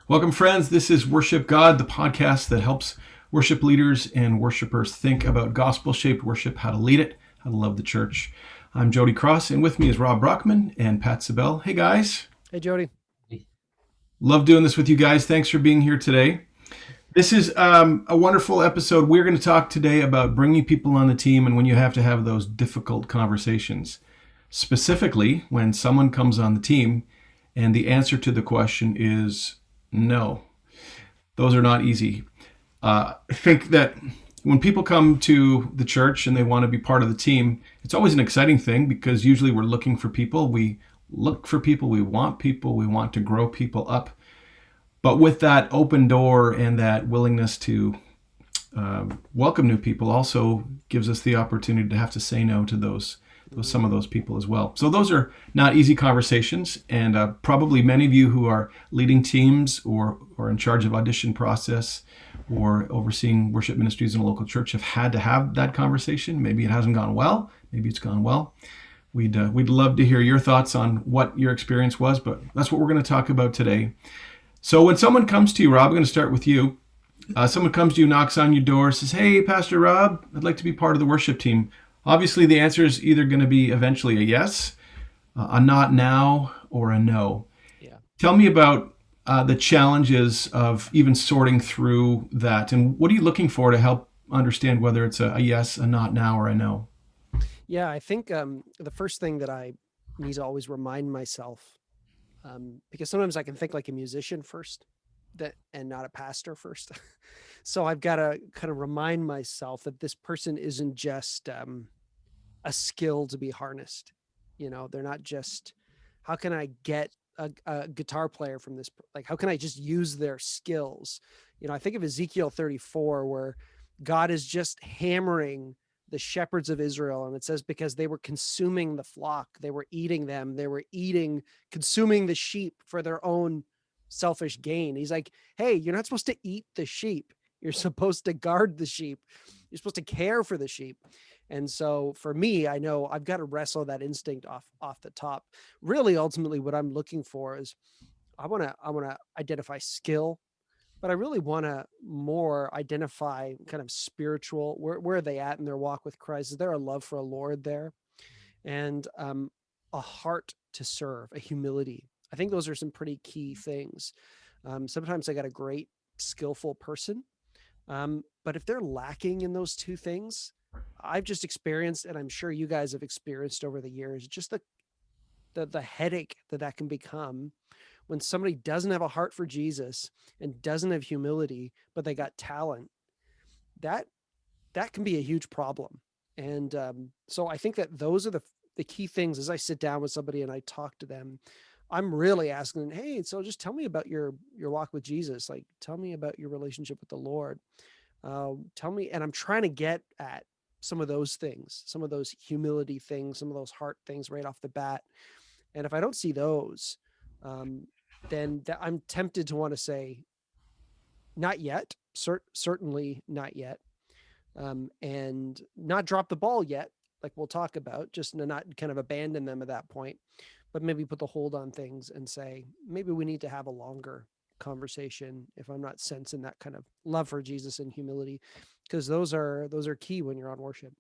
Welcome, friends. This is Worship God, the podcast that helps worship leaders and worshipers think about gospel-shaped worship, how to lead it, how to love the church. I'm Jody Cross, and with me is Rob Brockman and Pat Sabell. Hey, guys. Hey, Jody. Love doing this with you guys. Thanks for being here today. This is a wonderful episode. We're going to talk today about bringing people on the team and when you have to have those difficult conversations. Specifically, when someone comes on the team and the answer to the question is no. Those are not easy. I think that when people come to the church and they want to be part of the team, it's always an exciting thing because usually we're looking for people. We look for people, we want to grow people up. But with that open door and that willingness to welcome new people also gives us the opportunity to have to say no to some of those people as well. So those are not easy conversations, and probably many of you who are leading teams or in charge of Audition Process or overseeing worship ministries in a local church have had to have that conversation. Maybe it hasn't gone well, maybe it's gone well. We'd love to hear your thoughts on what your experience was, but that's what we're going to talk about today. So when someone comes to you, Rob, I'm going to start with you. Someone comes to you, knocks on your door, says, "Hey, Pastor Rob, I'd like to be part of the worship team." Obviously, the answer is either going to be eventually a yes, a not now, or a no. Yeah. Tell me about the challenges of even sorting through that, and what are you looking for to help understand whether it's a yes, a not now, or a no? Yeah, I think the first thing that I need to always remind myself, because sometimes I can think like a musician first and not a pastor first. So I've got to kind of remind myself that this person isn't just a skill to be harnessed. They're not just, how can I get a guitar player from this? Like, how can I just use their skills? I think of Ezekiel 34, where God is just hammering the shepherds of Israel. And it says, because they were consuming the flock, they were eating them, they were consuming the sheep for their own selfish gain. He's like, hey, you're not supposed to eat the sheep. You're supposed to guard the sheep. You're supposed to care for the sheep. And so for me, I know I've got to wrestle that instinct off the top. Really, ultimately, what I'm looking for is I want to identify skill, but I really want to more identify kind of spiritual, where are they at in their walk with Christ? Is there a love for a Lord there? And a heart to serve, a humility. I think those are some pretty key things. Sometimes I got a great, skillful person, but if they're lacking in those two things, I've just experienced, and I'm sure you guys have experienced over the years, just the headache that can become when somebody doesn't have a heart for Jesus and doesn't have humility, but they got talent. That can be a huge problem. And so I think that those are the key things. As I sit down with somebody and I talk to them, I'm really asking, hey, so just tell me about your walk with Jesus. Like, tell me about your relationship with the Lord. Tell me, and I'm trying to get at some of those things, some of those humility things, some of those heart things right off the bat. And if I don't see those, then I'm tempted to want to say, not yet, certainly not yet, and not drop the ball yet, like we'll talk about, just to not kind of abandon them at that point, but maybe put the hold on things and say, maybe we need to have a longer conversation if I'm not sensing that kind of love for Jesus and humility, because those are key when you're on worship.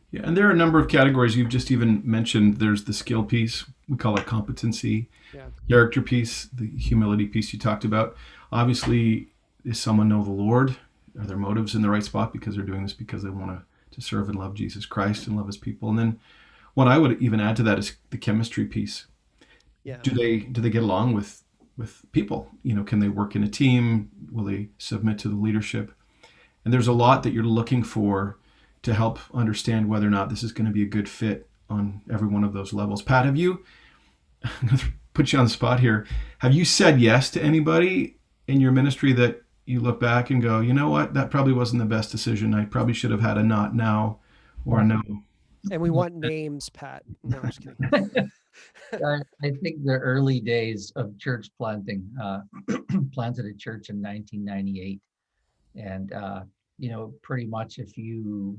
Yeah, and there are a number of categories you've just even mentioned. There's the skill piece, we call it competency, Yeah. character piece, the humility piece you talked about. Obviously, does someone know the Lord? Are their motives in the right spot because they're doing this because they want to serve and love Jesus Christ and love his people? And then what I would even add to that is the chemistry piece. Yeah. Do they get along with people? Can they work in a team? Will they submit to the leadership? And there's a lot that you're looking for to help understand whether or not this is going to be a good fit on every one of those levels. Pat, I'm going to put you on the spot here. Have you said yes to anybody in your ministry that you look back and go, you know what, that probably wasn't the best decision. I probably should have had a not now or a no. And we want names, Pat. No, I'm just kidding. I think the early days of church planting, planted a church in 1998. And, pretty much if you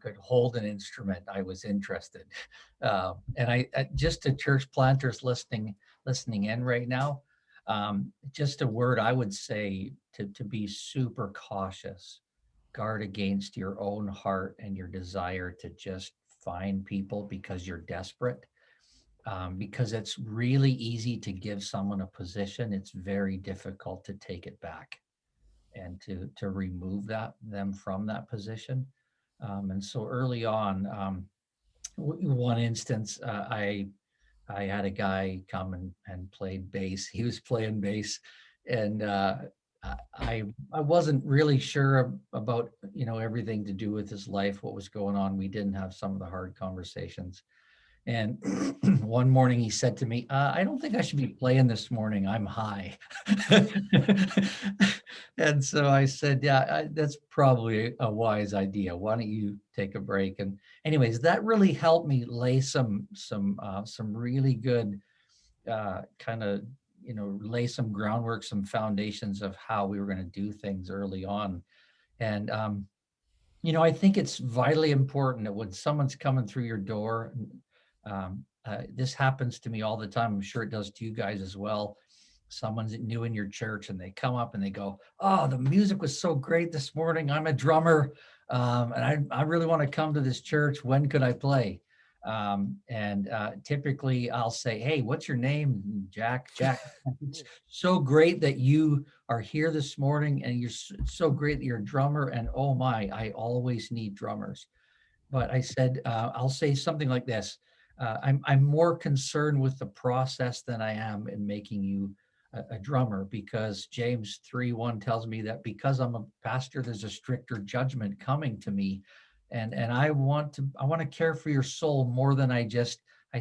could hold an instrument, I was interested. And just to church planters listening, listening in right now, just a word I would say to be super cautious. Guard against your own heart and your desire to just find people because you're desperate. Because it's really easy to give someone a position. It's very difficult to take it back and to remove them from that position. And so early on, one instance, I had a guy come and played bass. He was playing bass, and I wasn't really sure about everything to do with his life, what was going on. We didn't have some of the hard conversations. And one morning he said to me, I don't think I should be playing this morning. I'm high. And so I said, yeah, that's probably a wise idea. Why don't you take a break? And anyways, that really helped me lay some really good kind of, lay some groundwork, some foundations of how we were going to do things early on. And, I think it's vitally important that when someone's coming through your door, this happens to me all the time. I'm sure it does to you guys as well. Someone's new in your church and they come up and they go, "Oh, the music was so great this morning. I'm a drummer, and I really want to come to this church. When could I play?" And typically I'll say, "Hey, what's your name?" Jack. It's so great that you are here this morning, and you're so great that you're a drummer. And oh my, I always need drummers. But I said, I'll say something like this. I'm more concerned with the process than I am in making you a drummer, because James 3:1 tells me that because I'm a pastor, there's a stricter judgment coming to me. And I want to care for your soul more than I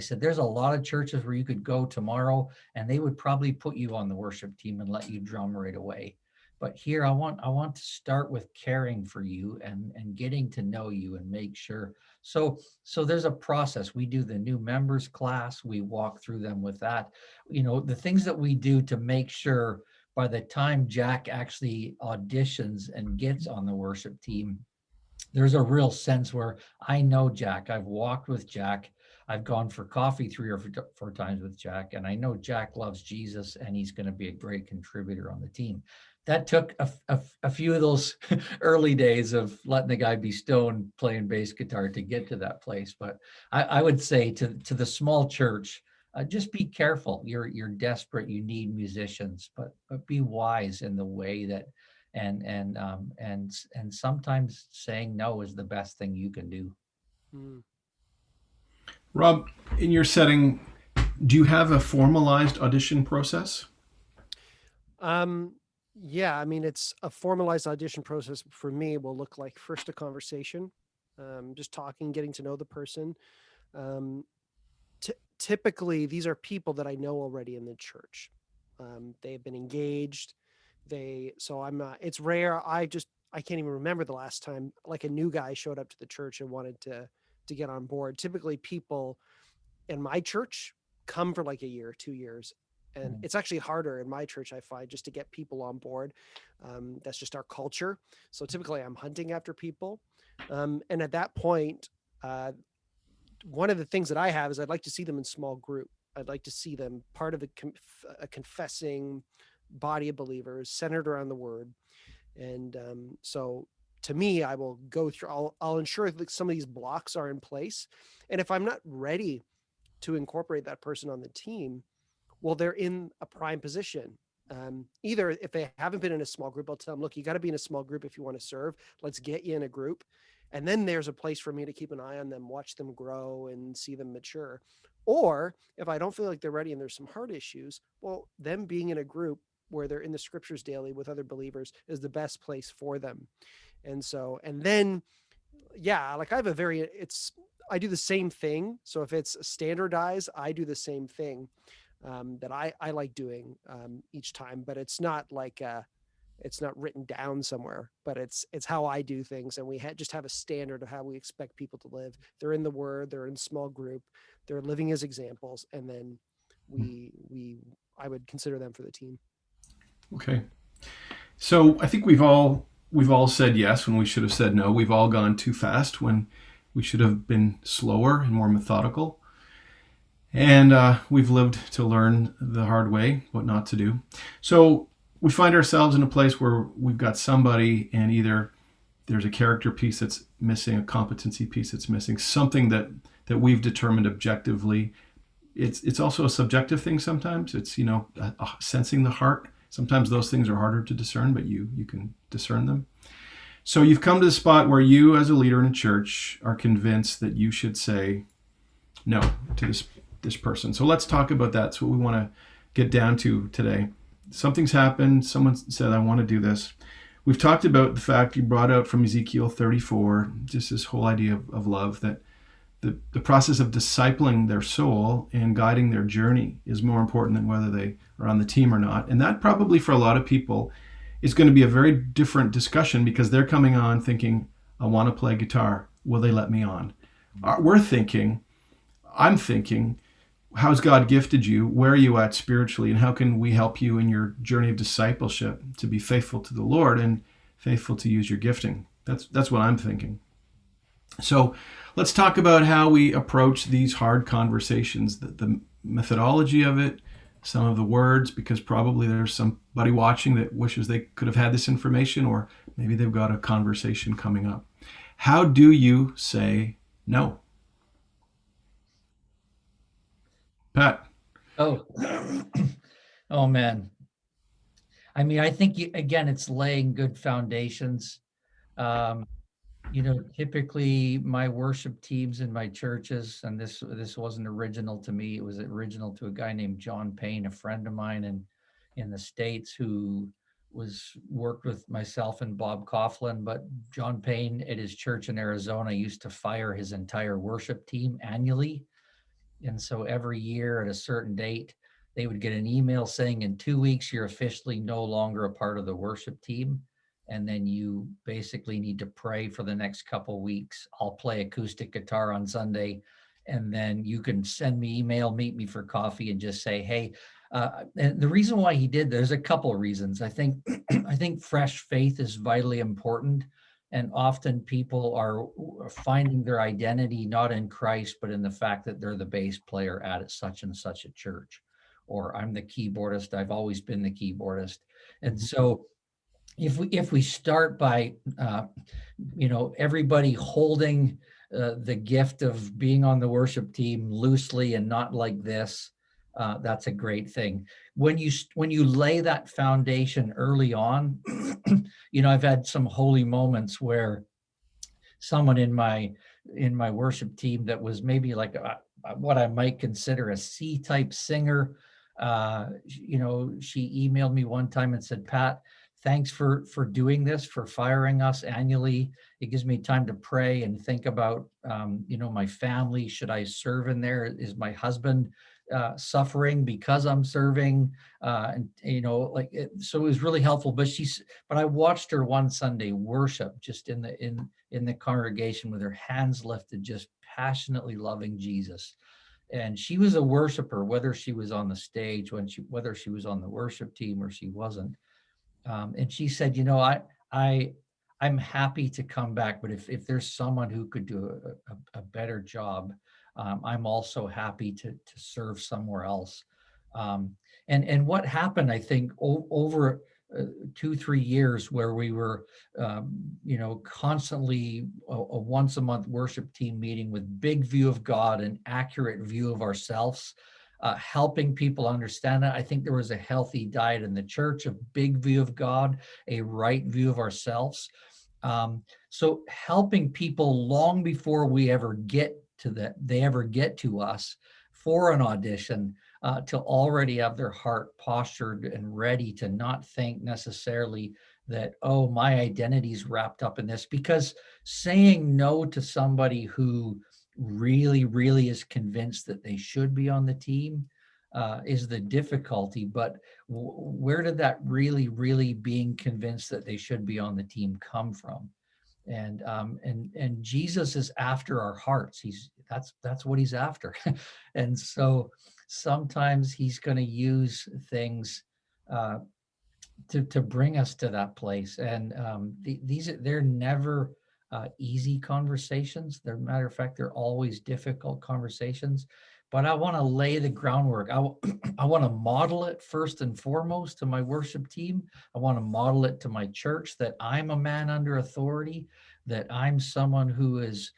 said, there's a lot of churches where you could go tomorrow and they would probably put you on the worship team and let you drum right away. But here I want to start with caring for you and getting to know you and make sure. So there's a process. We do the new members class. We walk through them with that. The things that we do to make sure by the time Jack actually auditions and gets on the worship team, there's a real sense where I know Jack. I've walked with Jack. I've gone for coffee 3 or 4 times with Jack, and I know Jack loves Jesus and he's going to be a great contributor on the team. That took a few of those early days of letting the guy be stoned playing bass guitar to get to that place. But I would say to the small church, just be careful. You're desperate. You need musicians, but be wise in the way that, and sometimes saying no is the best thing you can do. Rob, in your setting, do you have a formalized audition process? Yeah, I mean, it's a formalized audition process for me will look like first a conversation, just talking, getting to know the person. Typically, these are people that I know already in the church. They've been engaged. So I'm not, it's rare. I can't even remember the last time like a new guy showed up to the church and wanted to get on board. Typically people in my church come for like a year, 2 years. And it's actually harder in my church, I find, just to get people on board. That's just our culture. So typically I'm hunting after people. And at that point, one of the things that I have is I'd like to see them in small group. I'd like to see them part of a confessing body of believers centered around the word. And so to me, I will go through, I'll ensure that some of these blocks are in place. And if I'm not ready to incorporate that person on the team, well, they're in a prime position. Either if they haven't been in a small group, I'll tell them, look, you got to be in a small group if you want to serve. Let's get you in a group. And then there's a place for me to keep an eye on them, watch them grow and see them mature. Or if I don't feel like they're ready and there's some heart issues, well, them being in a group where they're in the scriptures daily with other believers is the best place for them. And so, and then, yeah, like I do the same thing. So if it's standardized, I do the same thing. That I like doing each time, but it's not like it's not written down somewhere, but it's how I do things, and we just have a standard of how we expect people to live. They're in the Word, they're in small group, they're living as examples, and then I would consider them for the team. Okay, so I think we've all said yes when we should have said no. We've all gone too fast when we should have been slower and more methodical. And we've lived to learn the hard way what not to do. So we find ourselves in a place where we've got somebody, and either there's a character piece that's missing, a competency piece that's missing, something that we've determined objectively. It's also a subjective thing sometimes. It's, sensing the heart. Sometimes those things are harder to discern, but you can discern them. So you've come to the spot where you, as a leader in a church, are convinced that you should say no to this person. So let's talk about that. That's what we want to get down to today. Something's happened. Someone said, I want to do this. We've talked about the fact you brought out from Ezekiel 34, just this whole idea of love, that the process of discipling their soul and guiding their journey is more important than whether they are on the team or not. And that probably for a lot of people is going to be a very different discussion, because they're coming on thinking, I want to play guitar. Will they let me on? I'm thinking, how's God gifted you? Where are you at spiritually? And how can we help you in your journey of discipleship to be faithful to the Lord and faithful to use your gifting? That's what I'm thinking. So let's talk about how we approach these hard conversations, the methodology of it, some of the words, because probably there's somebody watching that wishes they could have had this information, or maybe they've got a conversation coming up. How do you say no? Pat. Oh, oh man. I mean, I think again, it's laying good foundations. Typically my worship teams in my churches, and this wasn't original to me. It was original to a guy named John Payne, a friend of mine in the States, who worked with myself and Bob Coughlin. But John Payne at his church in Arizona used to fire his entire worship team annually. And so every year at a certain date, they would get an email saying, in 2 weeks, you're officially no longer a part of the worship team. And then you basically need to pray for the next couple of weeks. I'll play acoustic guitar on Sunday, and then you can send me email, meet me for coffee, and just say, hey, and the reason why he did, there's a couple of reasons. I think fresh faith is vitally important. And often people are finding their identity not in Christ, but in the fact that they're the bass player at such and such a church, or I'm the keyboardist. I've always been the keyboardist. And so if we start by, everybody holding the gift of being on the worship team loosely and not like this, that's a great thing. When you lay that foundation early on, I've had some holy moments where someone in my worship team that was maybe like what I might consider a C-type singer, she emailed me one time and said, Pat, thanks for doing this, for firing us annually. It gives me time to pray and think about, my family. Should I serve in there? Is my husband suffering because I'm serving? So it was really helpful. But I watched her one Sunday worship just in the congregation with her hands lifted, just passionately loving Jesus. And she was a worshiper, whether she was on the stage, whether she was on the worship team or she wasn't. And she said, I'm happy to come back, but if there's someone who could do a better job, I'm also happy to serve somewhere else. And what happened, I think, over 2-3 years, where we were, constantly a once a month worship team meeting with big view of God and accurate view of ourselves, helping people understand that. I think there was a healthy diet in the church of big view of God, a right view of ourselves. So helping people long before we ever get to that, they ever get to us for an audition, to already have their heart postured and ready to not think necessarily that, oh, my identity's wrapped up in this. Because saying no to somebody who really, really is convinced that they should be on the team is the difficulty. But where did that really, really being convinced that they should be on the team come from? And Jesus is after our hearts. That's what he's after. And so sometimes he's going to use things to bring us to that place. And they're never easy conversations. Matter of fact, they're always difficult conversations. but I want to lay the groundwork. I want to model it first and foremost to my worship team. I want to model it to my church that I'm a man under authority, that I'm someone who is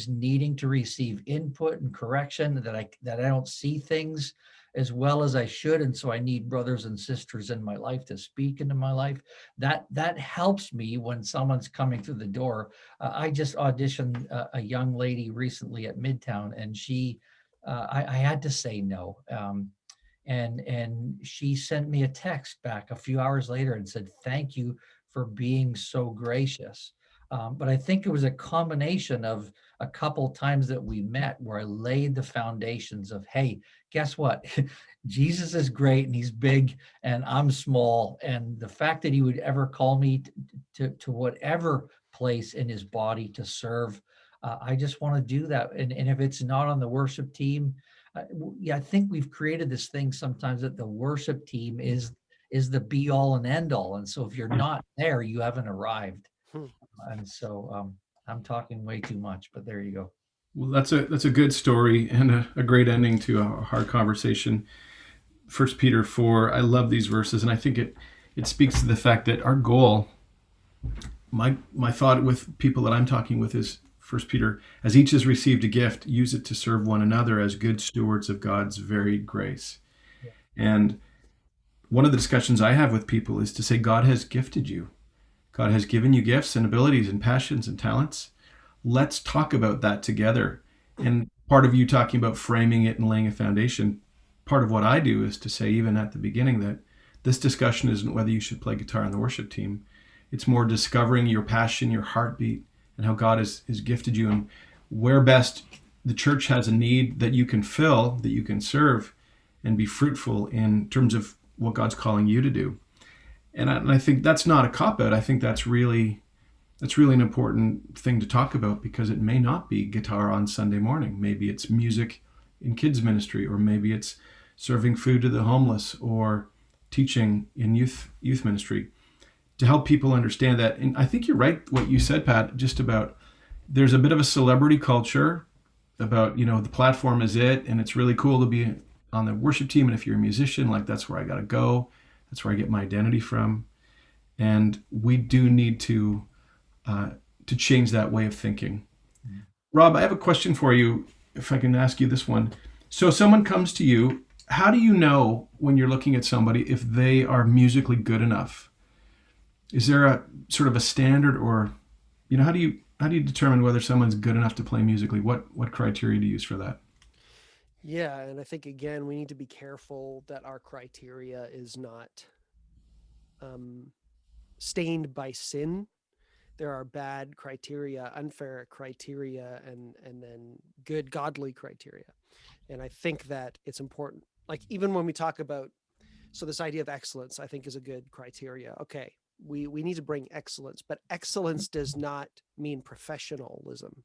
needing to receive input and correction, that I don't see things as well as I should, and so I need brothers and sisters in my life to speak into my life. That helps me when someone's coming through the door. I just auditioned a young lady recently at Midtown, and I had to say no. And she sent me a text back a few hours later and said, "Thank you for being so gracious." But I think it was a combination of a couple times that we met where I laid the foundations of, hey, guess what? Jesus is great and he's big and I'm small. And the fact that he would ever call me to whatever place in his body to serve, I just want to do that. And if it's not on the worship team, yeah, I think we've created this thing sometimes that the worship team is the be all and end all. And so if you're not there, you haven't arrived. Hmm. And so I'm talking way too much, but there you go. Well, that's a good story and a great ending to a hard conversation. 1 Peter 4, I love these verses, and I think it speaks to the fact that our goal, my thought with people that I'm talking with is 1 Peter, as each has received a gift, use it to serve one another as good stewards of God's varied grace. Yeah. And one of the discussions I have with people is to say, God has gifted you. God has given you gifts and abilities and passions and talents. Let's talk about that together. And part of you talking about framing it and laying a foundation, part of what I do is to say, even at the beginning, that this discussion isn't whether you should play guitar on the worship team. It's more discovering your passion, your heartbeat, and how God has gifted you, and where best the church has a need that you can fill, that you can serve, and be fruitful in terms of what God's calling you to do. And I think that's not a cop-out. I think that's really an important thing to talk about, because it may not be guitar on Sunday morning. Maybe it's music in kids ministry, or maybe it's serving food to the homeless, or teaching in youth ministry, to help people understand that. And I think you're right what you said, Pat, just about there's a bit of a celebrity culture about, the platform is it, and it's really cool to be on the worship team, and if you're a musician, like, that's where I got to go. That's where I get my identity from. And we do need to change that way of thinking. Mm-hmm. Rob, I have a question for you, if I can ask you this one. So someone comes to you, how do you know when you're looking at somebody if they are musically good enough? Is there a sort of a standard, or, how do you determine whether someone's good enough to play musically? What criteria do you use for that? Yeah, and I think, again, we need to be careful that our criteria is not stained by sin. There are bad criteria, unfair criteria, and then good godly criteria. And I think that it's important, like, even when we talk about, so this idea of excellence, I think, is a good criteria. Okay, we need to bring excellence, but excellence does not mean professionalism.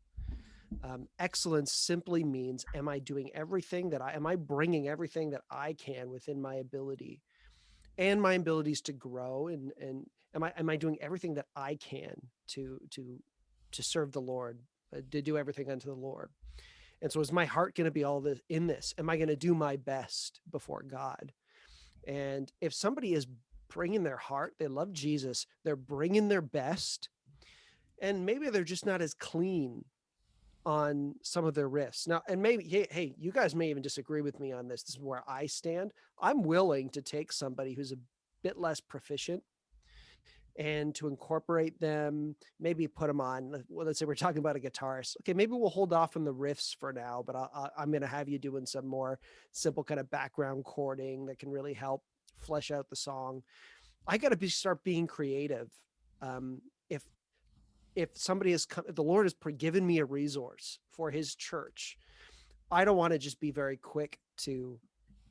Excellence simply means, am I bringing everything that I can within my ability and my abilities to grow, and am I doing everything that I can to serve the Lord, to do everything unto the Lord? And so, is my heart going to be all this in this? Am I going to do my best before God? And if somebody is bringing their heart, they love Jesus, they're bringing their best, and maybe they're just not as clean on some of their riffs now, and maybe, hey, you guys may even disagree with me on this. This is where I stand. I'm willing to take somebody who's a bit less proficient and to incorporate them, maybe put them on, well, let's say we're talking about a guitarist. Okay, maybe we'll hold off on the riffs for now, but I'm going to have you doing some more simple kind of background chording that can really help flesh out the song. I got to start being creative. If somebody if the Lord has given me a resource for his church, I don't want to just be very quick to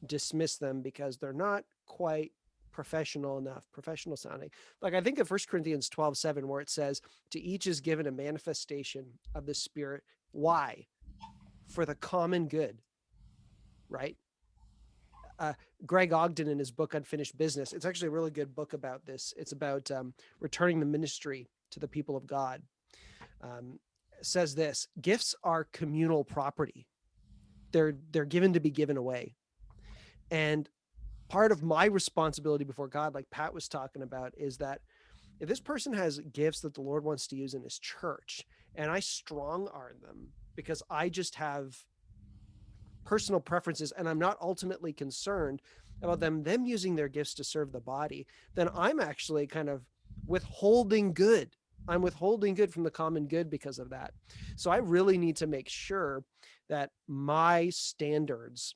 dismiss them because they're not quite professional sounding. Like, I think of 1 Corinthians 12:7, where it says, to each is given a manifestation of the Spirit. Why? For the common good, right? Greg Ogden, in his book Unfinished Business, it's actually a really good book about this. It's about returning the ministry to the people of God. Says this: gifts are communal property. they're given to be given away. And part of my responsibility before God, like Pat was talking about, is that if this person has gifts that the Lord wants to use in his church, and I strong arm them because I just have personal preferences and I'm not ultimately concerned about them using their gifts to serve the body, then I'm actually kind of withholding good. I'm withholding good from the common good because of that. So I really need to make sure that my standards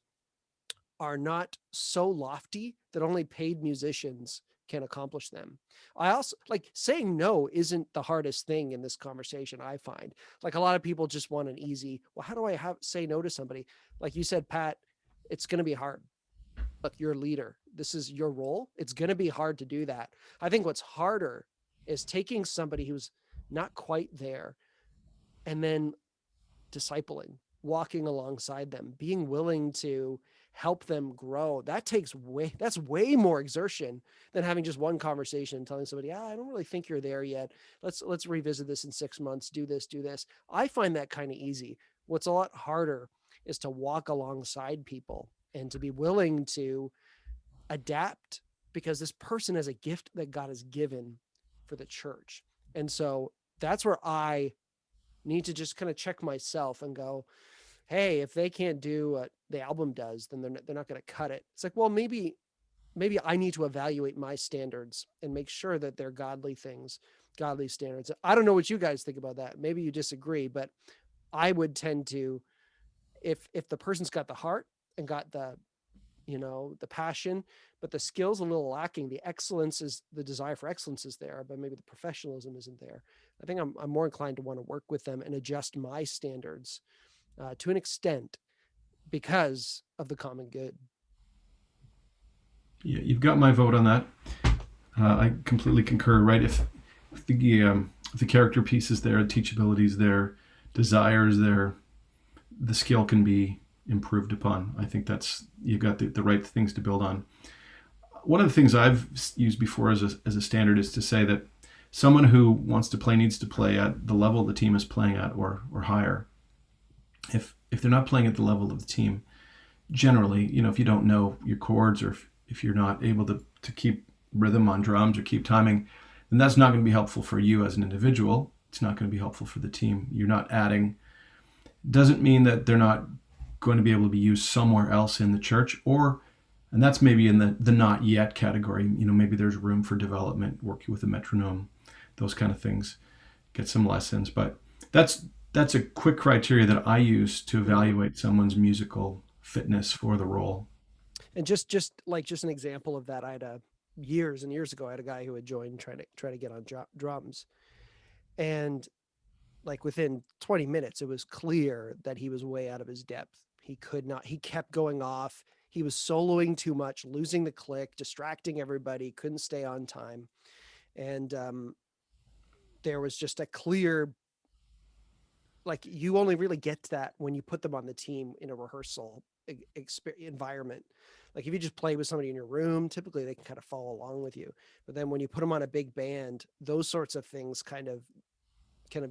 are not so lofty that only paid musicians can accomplish them. I also like saying no isn't the hardest thing in this conversation, I find. Like a lot of people just want an easy, well, how do I say no to somebody? Like you said, Pat, it's going to be hard. Look, you're a leader. This is your role. It's going to be hard to do that. I think what's harder is taking somebody who's not quite there and then discipling, walking alongside them, being willing to help them grow. That's way more exertion than having just one conversation and telling somebody, I don't really think you're there yet. Let's revisit this in 6 months, do this. I find that kind of easy. What's a lot harder is to walk alongside people and to be willing to adapt because this person has a gift that God has given for the church. And so that's where I need to just kind of check myself and go, hey, if they can't do what the album does, then they're not going to cut it. It's like, well, maybe I need to evaluate my standards and make sure that they're godly things, godly standards. I don't know what you guys think about that. Maybe you disagree, but I would tend to, if the person's got the heart and got the passion, but the skills a little lacking, the desire for excellence is there, but maybe the professionalism isn't there. I think I'm more inclined to want to work with them and adjust my standards to an extent because of the common good. Yeah, you've got my vote on that. I completely concur. Right, if the character piece is there, teachability is there, desire is there, the skill can be improved upon. I think that's you've got the right things to build on. One of the things I've used before as a standard is to say that someone who wants to play needs to play at the level the team is playing at or higher. If they're not playing at the level of the team, generally, if you don't know your chords or if you're not able to keep rhythm on drums or keep timing, then that's not going to be helpful for you as an individual. It's not going to be helpful for the team. You're not adding. Doesn't mean that they're not going to be able to be used somewhere else in the church, and that's maybe in the not yet category. Maybe there's room for development, working with a metronome, those kind of things, get some lessons. But that's a quick criteria that I use to evaluate someone's musical fitness for the role. And just an example of that, I had years and years ago, I had a guy who had joined try to get on drums, and like within 20 minutes, it was clear that he was way out of his depth. He could not, he kept going off. He was soloing too much, losing the click, distracting everybody, couldn't stay on time. And there was just a clear, like you only really get that when you put them on the team in a rehearsal environment. Like if you just play with somebody in your room, typically they can kind of follow along with you. But then when you put them on a big band, those sorts of things kind of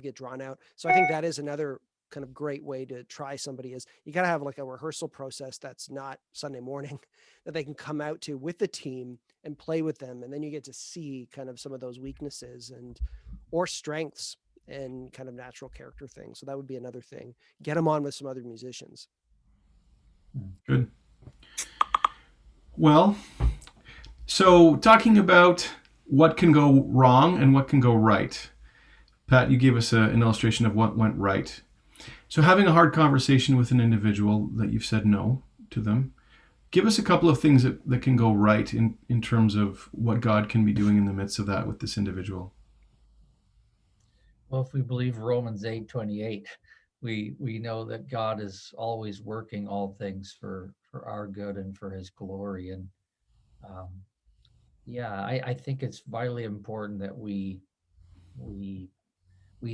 get drawn out. So I think that is another kind of great way to try somebody is you got to have like a rehearsal process that's not Sunday morning that they can come out to with the team and play with them. And then you get to see kind of some of those weaknesses or strengths and kind of natural character things. So that would be another thing. Get them on with some other musicians. Good. Well, so talking about what can go wrong and what can go right. Pat, you gave us an illustration of what went right. So having a hard conversation with an individual that you've said no to them, give us a couple of things that can go right in terms of what God can be doing in the midst of that with this individual. Well, if we believe Romans 8:28, we know that God is always working all things for our good and for his glory. And I think it's vitally important that we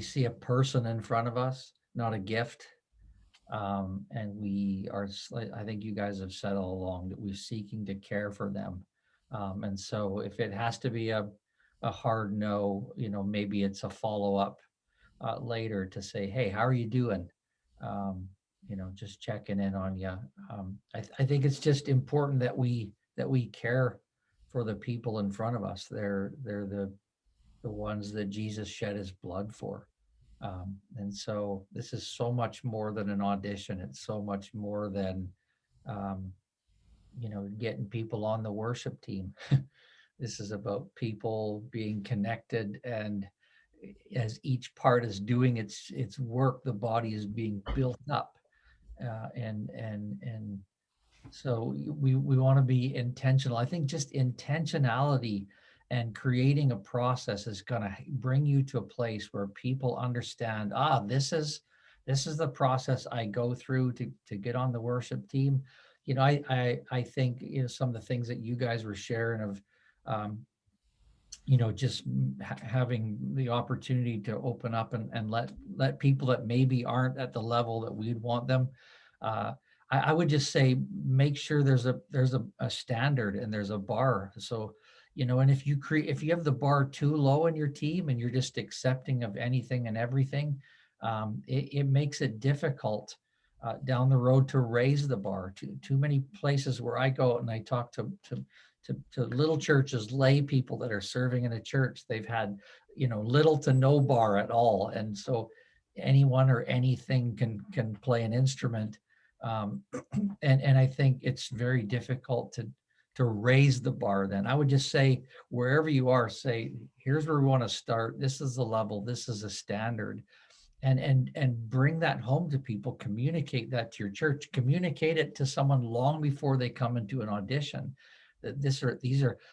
see a person in front of us, not a gift. And we are, I think you guys have said all along that we're seeking to care for them. And so if it has to be a hard no, maybe it's a follow-up later to say, hey, how are you doing? just checking in on you. I think it's just important that we care for the people in front of us. They're the ones that Jesus shed his blood for. And so this is so much more than an audition. It's so much more than, um, getting people on the worship team. This is about people being connected, and as each part is doing its work, the body is being built up. And so we want to be intentional. I think just intentionality and creating a process is going to bring you to a place where people understand, this is the process I go through to get on the worship team. I think, some of the things that you guys were sharing of, um, just having the opportunity to open up and let people that maybe aren't at the level that we'd want them. Uh, I would just say, make sure there's a standard and there's a bar. So, and if you have the bar too low in your team and you're just accepting of anything and everything, it makes it difficult down the road to raise the bar. Too many places where I go and I talk to little churches, lay people that are serving in a church, they've had, little to no bar at all. And so anyone or anything can play an instrument. And I think it's very difficult to raise the bar. Then I would just say, wherever you are, say, here's where we want to start. This is the level, this is a standard. And bring that home to people, communicate that to your church, communicate it to someone long before they come into an audition.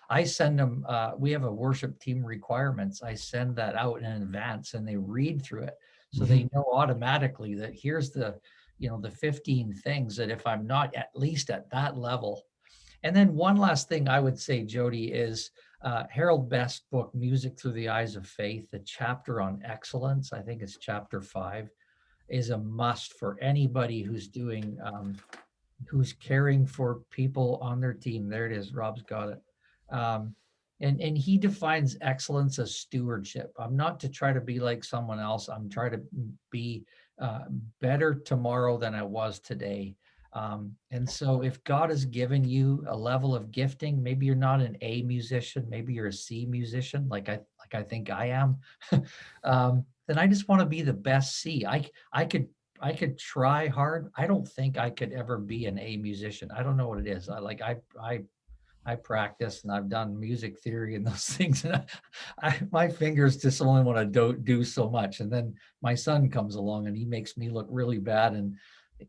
I send them, we have a worship team requirements. I send that out in advance and they read through it. So they know automatically that here's the 15 things that if I'm not at least at that level. And then one last thing I would say, Jody, is Harold Best's book, Music Through the Eyes of Faith, the chapter on excellence, I think it's chapter 5, is a must for anybody who's who's caring for people on their team. There it is. Rob's got it. And he defines excellence as stewardship. I'm not to try to be like someone else. I'm trying to be better tomorrow than I was today. And so if God has given you a level of gifting, maybe you're not an A musician, maybe you're a C musician, like I think I am, then I just want to be the best C. I could try hard. I don't think I could ever be an A musician. I don't know what it is. I practice and I've done music theory and those things. And my fingers just only want to do so much. And then my son comes along and he makes me look really bad. And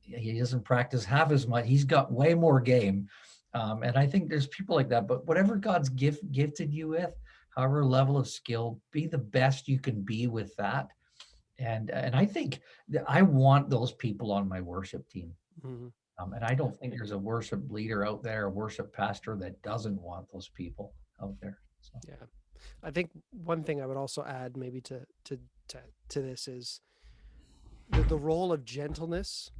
he doesn't practice half as much. He's got way more game. And I think there's people like that, but whatever God's gifted you with, however level of skill, be the best you can be with that. And I think that I want those people on my worship team. And I don't think there's a worship leader out there, a worship pastor that doesn't want those people out there. So. Yeah. I think one thing I would also add maybe to this is the role of gentleness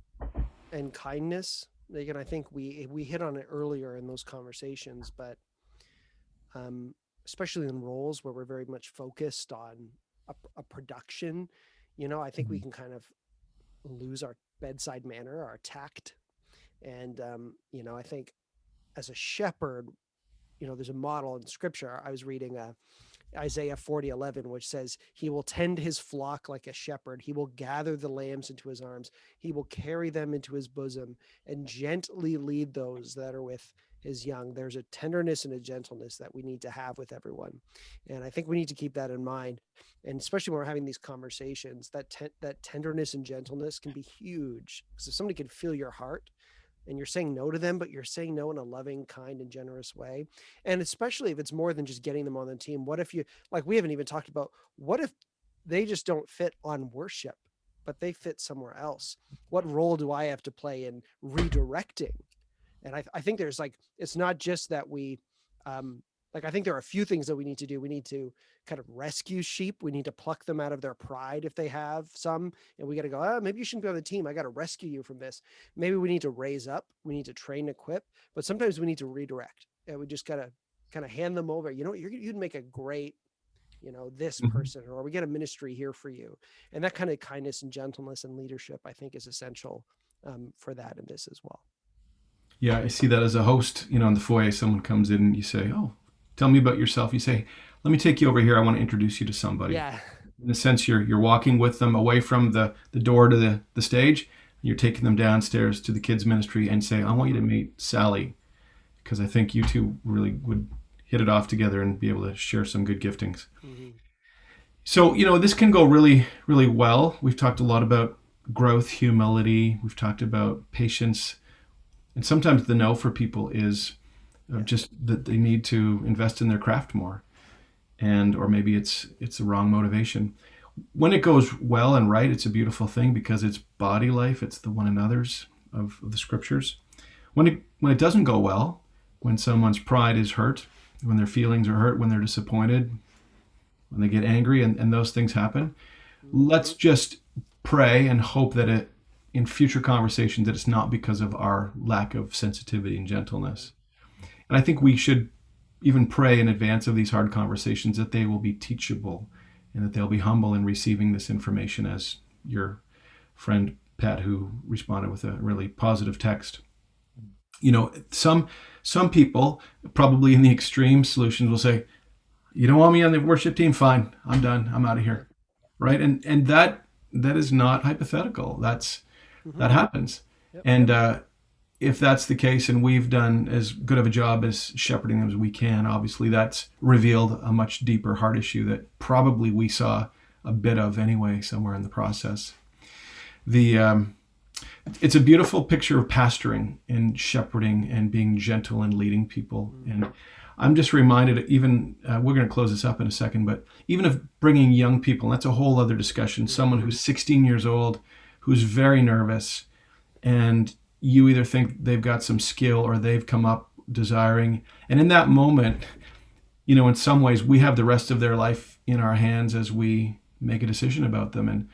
and kindness. Again, I think we hit on it earlier in those conversations, but especially in roles where we're very much focused on a production, I think we can kind of lose our bedside manner, our tact. And, I think as a shepherd, there's a model in scripture. I was reading Isaiah 40:11, which says, he will tend his flock like a shepherd. He will gather the lambs into his arms. He will carry them into his bosom and gently lead those that are with his young. There's a tenderness and a gentleness that we need to have with everyone. And I think we need to keep that in mind. And especially when we're having these conversations, that tenderness and gentleness can be huge. Because if somebody can feel your heart, and you're saying no to them, but you're saying no in a loving, kind, and generous way. And especially if it's more than just getting them on the team. What if we haven't even talked about, what if they just don't fit on worship, but they fit somewhere else? What role do I have to play in redirecting? And I think there's it's not just that we, I think there are a few things that we need to do. We need to kind of rescue sheep. We need to pluck them out of their pride if they have some, and we got to go, maybe you shouldn't be on the team. I got to rescue you from this. Maybe we need to raise up. We need to train, equip, but sometimes we need to redirect. And we just got to kind of hand them over. You'd make a great, this person, or we get a ministry here for you. And that kind of kindness and gentleness and leadership, I think, is essential for that in this as well. Yeah, I see that as a host. In the foyer, someone comes in and you say, "Oh, tell me about yourself." You say, "Let me take you over here. I want to introduce you to somebody." Yeah. In a sense, you're walking with them away from the door to the stage. You're taking them downstairs to the kids ministry and say, "I want you to meet Sally, because I think you two really would hit it off together and be able to share some good giftings." Mm-hmm. So, this can go really, really well. We've talked a lot about growth, humility. We've talked about patience. And sometimes the no for people is just that they need to invest in their craft more. Or maybe it's the wrong motivation. When it goes well and right, it's a beautiful thing because it's body life. It's the one another's of the scriptures. When it doesn't go well, when someone's pride is hurt, when their feelings are hurt, when they're disappointed, when they get angry, and those things happen, let's just pray and hope that in future conversations that it's not because of our lack of sensitivity and gentleness. And I think we should even pray in advance of these hard conversations that they will be teachable and that they'll be humble in receiving this information, as your friend Pat, who responded with a really positive text. Some people, probably in the extreme solutions, will say, "You don't want me on the worship team? Fine, I'm done. I'm out of here." Right? And that is not hypothetical. That happens. Yep. And if that's the case, and we've done as good of a job as shepherding them as we can, obviously that's revealed a much deeper heart issue that probably we saw a bit of anyway somewhere in the process. It's a beautiful picture of pastoring and shepherding and being gentle and leading people. And I'm just reminded, even we're going to close this up in a second, but even of bringing young people, that's a whole other discussion. Someone who's 16 years old, who's very nervous, and you either think they've got some skill or they've come up desiring. And in that moment, in some ways, we have the rest of their life in our hands as we make a decision about them.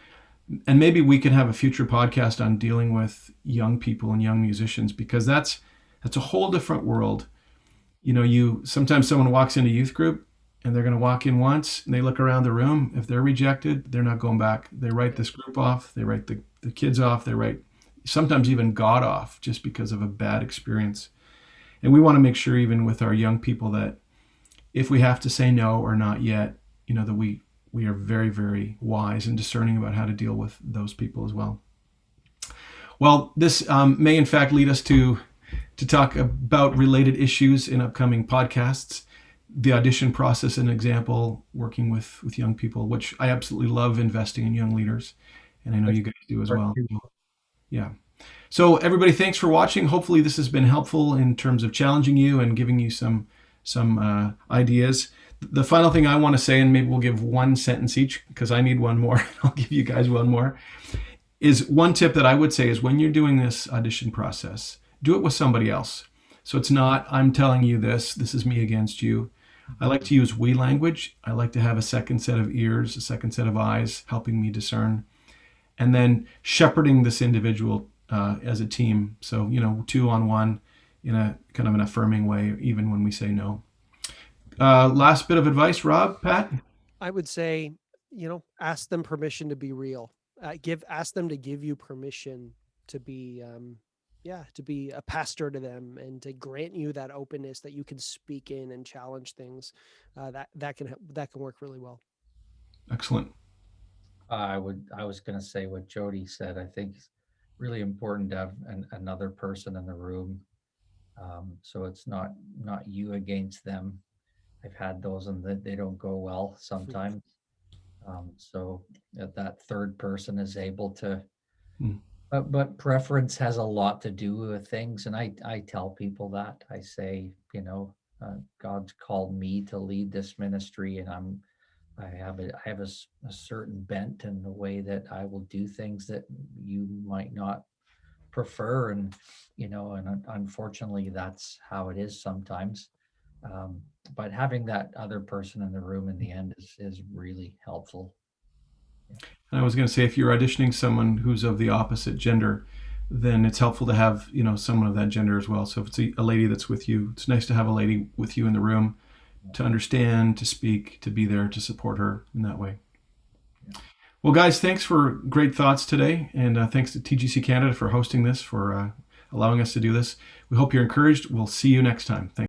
And maybe we can have a future podcast on dealing with young people and young musicians, because that's a whole different world. Sometimes someone walks into youth group and they're going to walk in once and they look around the room. If they're rejected, they're not going back. They write this group off. They write the kids off. They write sometimes even God off just because of a bad experience. And we want to make sure, even with our young people, that if we have to say no or not yet, that we are very, very wise and discerning about how to deal with those people as well. Well, this may in fact lead us to talk about related issues in upcoming podcasts. The audition process, an example, working with young people, which I absolutely love, investing in young leaders. And I know you guys do as well. Yeah. So everybody, thanks for watching. Hopefully this has been helpful in terms of challenging you and giving you some ideas. The final thing I want to say, and maybe we'll give one sentence each because I need one more. I'll give you guys one more. Is one tip that I would say is, when you're doing this audition process, do it with somebody else. So it's not, I'm telling you this is me against you. I like to use we language. I like to have a second set of ears, a second set of eyes helping me discern. And then shepherding this individual as a team. So, 2-on-1 in a kind of an affirming way, even when we say no. Last bit of advice, Rob, Pat? I would say, ask them permission to be real. Ask them to give you permission to be, to be a pastor to them, and to grant you that openness that you can speak in and challenge things. That can work really well. Excellent. I was going to say what Jody said. I think it's really important to have another person in the room, so it's not you against them. I've had those, and they don't go well sometimes. So that third person is able to. But preference has a lot to do with things, and I tell people that. I say, God's called me to lead this ministry, and I have a certain bent in the way that I will do things that you might not prefer, and unfortunately that's how it is sometimes. But having that other person in the room in the end is really helpful. And I was going to say, if you're auditioning someone who's of the opposite gender, then it's helpful to have someone of that gender as well. So if it's a lady that's with you, it's nice to have a lady with you in the room, to understand, to speak, to be there to support her in that way. Well, guys, thanks for great thoughts today. And thanks to TGC Canada for hosting this, for allowing us to do this. We hope you're encouraged. We'll see you next time. Thanks.